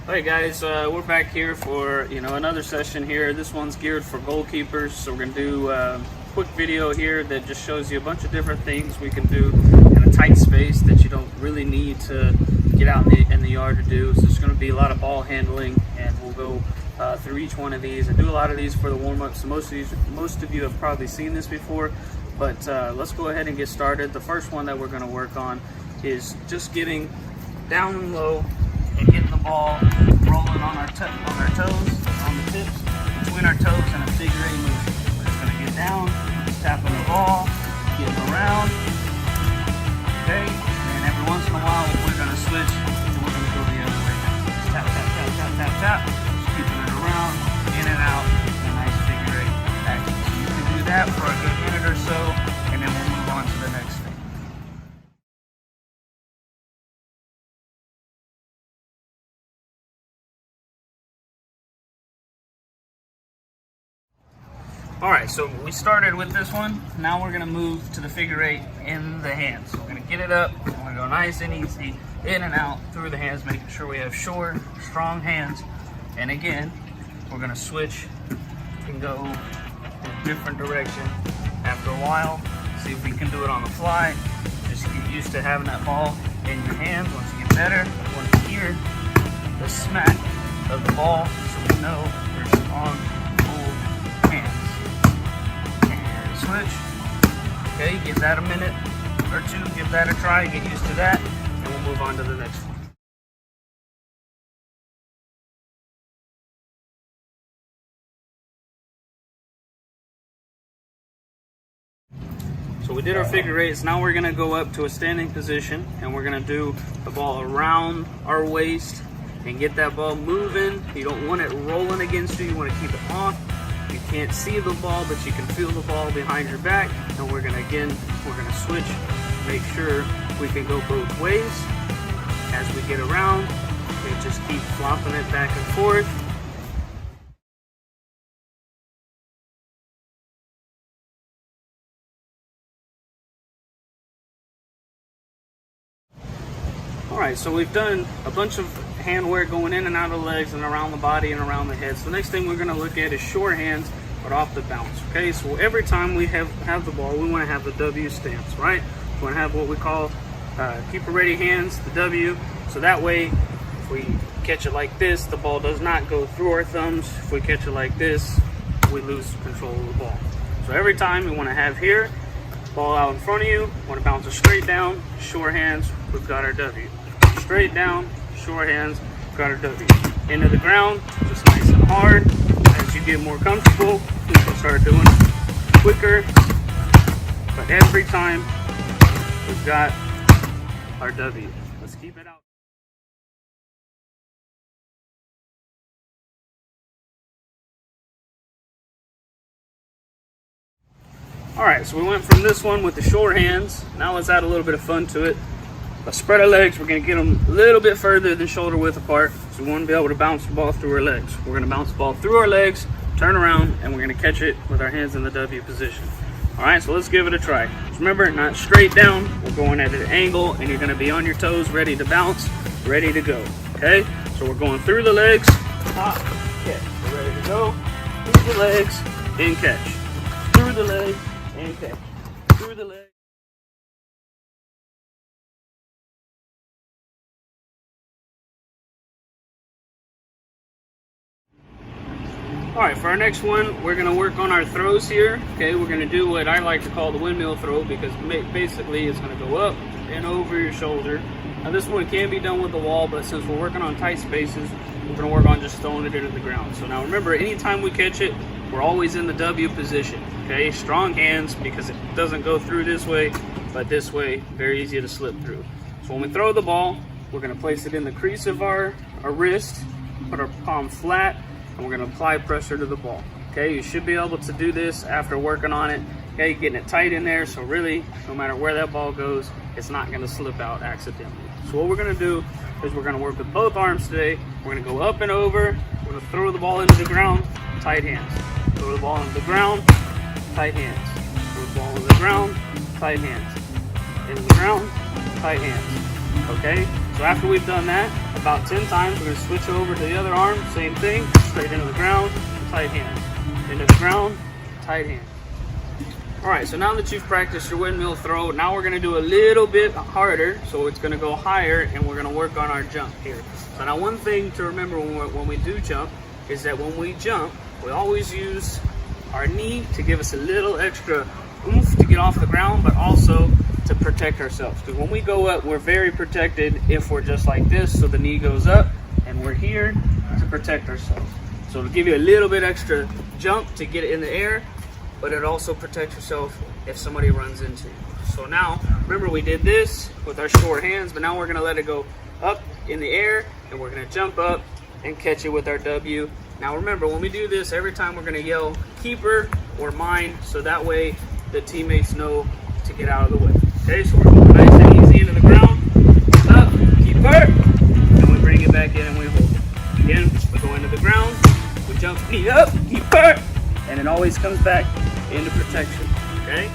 Hey guys, we're back here for another session here. This one's geared for goalkeepers, so we're gonna do a quick video here that just shows you a bunch of different things we can do in a tight space that you don't really need to get out in the yard to do. So it's gonna be a lot of ball handling, and we'll go through each one of these and do a lot of these for the warm-up. So most of you have probably seen this before, but let's go ahead and get started. The first one that we're gonna work on is just getting down low and getting the ball rolling on our toes, on the tips, between our toes, and a figure eight motion. We're just gonna get down, tapping the ball, getting around, okay? And every once in a while, we're gonna switch, and we're gonna go the other way. Just tap, tap, tap, tap, tap, tap. Just keeping it around, in and out, a nice figure eight action. So you can do that for a good minute or so, and then we'll move on to the next thing. Alright, so we started with this one. Now we're going to move to the figure eight in the hands. So we're going to get it up. We're going to go nice and easy, in and out through the hands, making sure we have short, strong hands. And again, we're going to switch and go in a different direction after a while. See if we can do it on the fly. Just get used to having that ball in your hands. Once you get better, you want to hear the smack of the ball so we know we're strong, full hands. Switch. Okay, give that a minute or two, give that a try, get used to that, and we'll move on to the next one. So we did our figure eights. Now we're going to go up to a standing position, and we're going to do the ball around our waist and get that ball moving. You don't want it rolling against you, you want to keep it off. You can't see the ball, but you can feel the ball behind your back. And we're gonna switch, make sure we can go both ways. As we get around, we just keep flopping it back and forth. Alright, so we've done a bunch of hand work going in and out of the legs and around the body and around the head. So the next thing we're going to look at is short hands, but off the bounce. Okay, so every time we have the ball, we want to have the W stance, right? We want to have what we call keeper ready hands, the W. So that way, if we catch it like this, the ball does not go through our thumbs. If we catch it like this, we lose control of the ball. So every time we want to have here, ball out in front of you, want to bounce it straight down, short hands, we've got our W. Straight down, short hands, got our W. Into the ground, just nice and hard. As you get more comfortable, you can start doing it quicker. But every time, we've got our W. Let's keep it out. Alright, so we went from this one with the short hands. Now let's add a little bit of fun to it. Let's spread our legs. We're going to get them a little bit further than shoulder width apart. So we want to be able to bounce the ball through our legs. We're going to bounce the ball through our legs, turn around, and we're going to catch it with our hands in the W position. All right, so let's give it a try. Just remember, not straight down. We're going at an angle, and you're going to be on your toes, ready to bounce, ready to go. Okay? So we're going through the legs, hop, catch. We're ready to go. Through the legs, and catch. Through the legs, and catch. Through the legs. Alright, for our next one, we're going to work on our throws here. Okay, we're going to do what I like to call the windmill throw, because basically it's going to go up and over your shoulder. Now this one can be done with the wall, but since we're working on tight spaces, we're going to work on just throwing it into the ground. So now remember, anytime we catch it, we're always in the W position. Okay, strong hands, because it doesn't go through this way, but this way, very easy to slip through. So when we throw the ball, we're going to place it in the crease of our wrist, put our palm flat, and we're going to apply pressure to the ball. Okay, you should be able to do this after working on it. Okay, getting it tight in there, so really, no matter where that ball goes, it's not going to slip out accidentally. So what we're going to do is we're going to work with both arms today. We're going to go up and over. We're going to throw the ball into the ground, tight hands. Throw the ball into the ground, tight hands. Throw the ball into the ground, tight hands. Into the ground, tight hands. Okay? So after we've done that about 10 times, we're going to switch over to the other arm, same thing, straight into the ground, tight hand, into the ground, tight hand. All right, so now that you've practiced your windmill throw, now we're going to do a little bit harder, so it's going to go higher, and we're going to work on our jump here. So now one thing to remember when we do jump is that when we jump, we always use our knee to give us a little extra oomph to get off the ground, but also to protect ourselves. Because when we go up, we're very protected if we're just like this, so the knee goes up, and we're here to protect ourselves. So it'll give you a little bit extra jump to get it in the air, but it also protects yourself if somebody runs into you. So now, remember we did this with our short hands, but now we're gonna let it go up in the air, and we're gonna jump up and catch it with our W. Now remember, when we do this, every time we're gonna yell keeper or mine, so that way the teammates know to get out of the way. Okay, so we're going nice and easy into the ground, up, keeper, and we bring it back in and we hold it. Again, we go into the ground, we jump, knee up, keeper, and it always comes back into protection, okay?